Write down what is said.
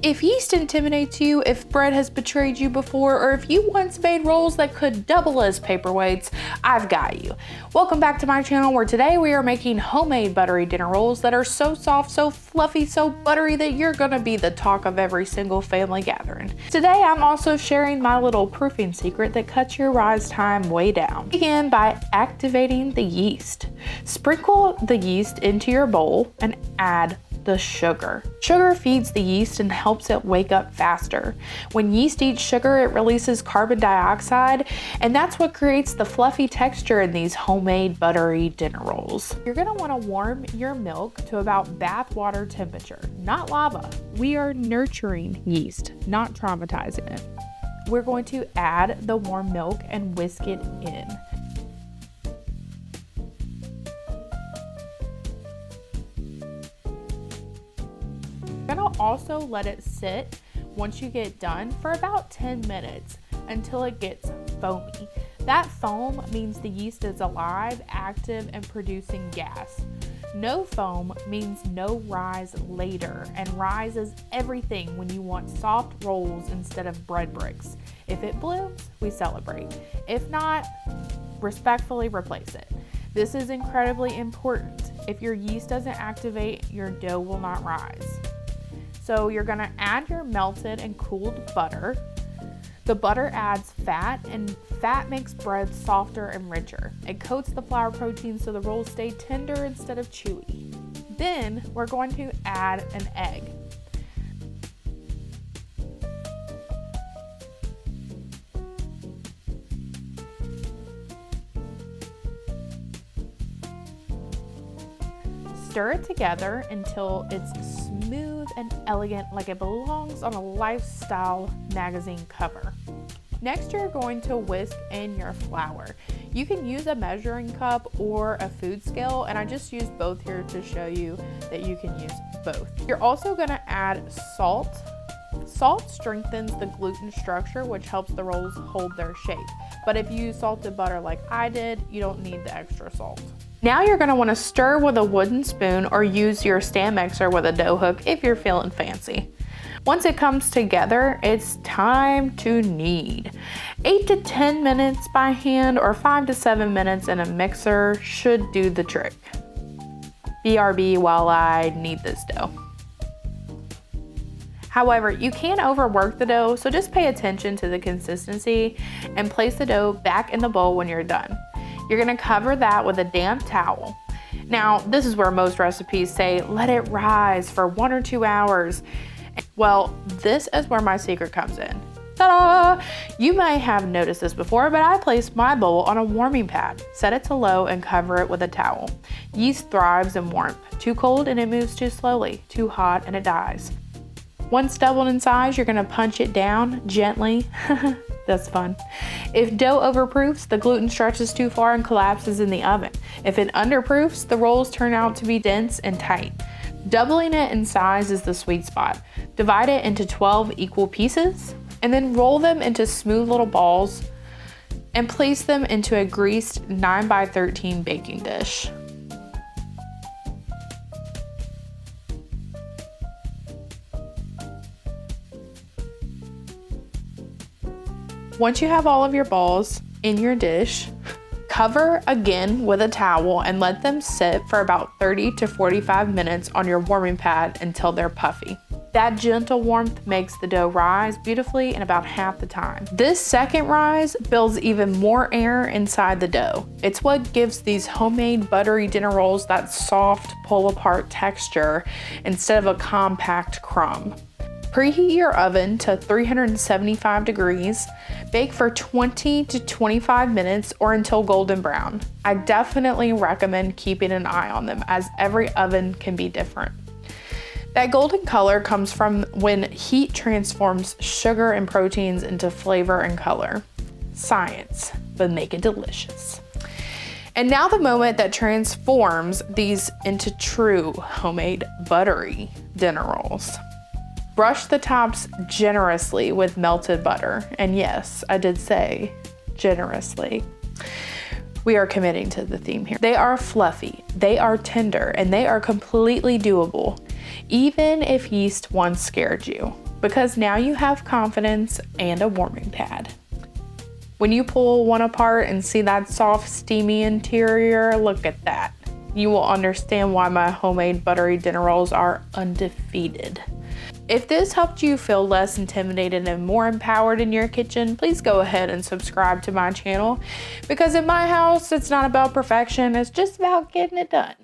If yeast intimidates you, if bread has betrayed you before, or if you once made rolls that could double as paperweights, I've got you. Welcome back to my channel, where today we are making homemade buttery dinner rolls that are so soft, so fluffy, so buttery that you're gonna be the talk of every single family gathering. Today I'm also sharing my little proofing secret that cuts your rise time way down. Begin by activating the yeast. Sprinkle the yeast into your bowl and add the sugar. Sugar feeds the yeast and helps it wake up faster. When yeast eats sugar, it releases carbon dioxide, and that's what creates the fluffy texture in these homemade buttery dinner rolls. You're gonna wanna warm your milk to about bath water temperature, not lava. We are nurturing yeast, not traumatizing it. We're going to add the warm milk and whisk it in. You're gonna also let it sit once you get done for about 10 minutes until it gets foamy. That foam means the yeast is alive, active, and producing gas. No foam means no rise later, and rise is everything when you want soft rolls instead of bread bricks. If it blooms, we celebrate. If not, respectfully replace it. This is incredibly important. If your yeast doesn't activate, your dough will not rise. So you're gonna add your melted and cooled butter. The butter adds fat, and fat makes bread softer and richer. It coats the flour protein so the rolls stay tender instead of chewy. Then we're going to add an egg. Stir it together until it's smooth and elegant, like it belongs on a lifestyle magazine cover. Next, you're going to whisk in your flour. You can use a measuring cup or a food scale, and I just used both here to show you that you can use both. You're also gonna add salt. Salt strengthens the gluten structure, which helps the rolls hold their shape. But if you use salted butter like I did, you don't need the extra salt. Now you're gonna wanna stir with a wooden spoon or use your stand mixer with a dough hook if you're feeling fancy. Once it comes together, it's time to knead. 8 to 10 minutes by hand or 5 to 7 minutes in a mixer should do the trick. BRB while I knead this dough. However, you can overwork the dough, so just pay attention to the consistency and place the dough back in the bowl when you're done. You're gonna cover that with a damp towel. Now, this is where most recipes say, let it rise for 1 or 2 hours. Well, this is where my secret comes in. Ta-da! You may have noticed this before, but I place my bowl on a warming pad, set it to low, and cover it with a towel. Yeast thrives in warmth. Too cold and it moves too slowly. Too hot and it dies. Once doubled in size, you're gonna punch it down gently. That's fun. If dough overproofs, the gluten stretches too far and collapses in the oven. If it underproofs, the rolls turn out to be dense and tight. Doubling it in size is the sweet spot. Divide it into 12 equal pieces and then roll them into smooth little balls and place them into a greased 9x13 baking dish. Once you have all of your balls in your dish, cover again with a towel and let them sit for about 30 to 45 minutes on your warming pad until they're puffy. That gentle warmth makes the dough rise beautifully in about half the time. This second rise builds even more air inside the dough. It's what gives these homemade buttery dinner rolls that soft pull-apart texture instead of a compact crumb. Preheat your oven to 375 degrees. Bake for 20 to 25 minutes or until golden brown. I definitely recommend keeping an eye on them, as every oven can be different. That golden color comes from when heat transforms sugar and proteins into flavor and color. Science, but make it delicious. And now the moment that transforms these into true homemade buttery dinner rolls. Brush the tops generously with melted butter. And yes, I did say generously. We are committing to the theme here. They are fluffy, they are tender, and they are completely doable, even if yeast once scared you. because now you have confidence and a warming pad. When you pull one apart and see that soft, steamy interior, look at that. You will understand why my homemade buttery dinner rolls are undefeated. If this helped you feel less intimidated and more empowered in your kitchen, please go ahead and subscribe to my channel, because in my house, it's not about perfection, it's just about getting it done.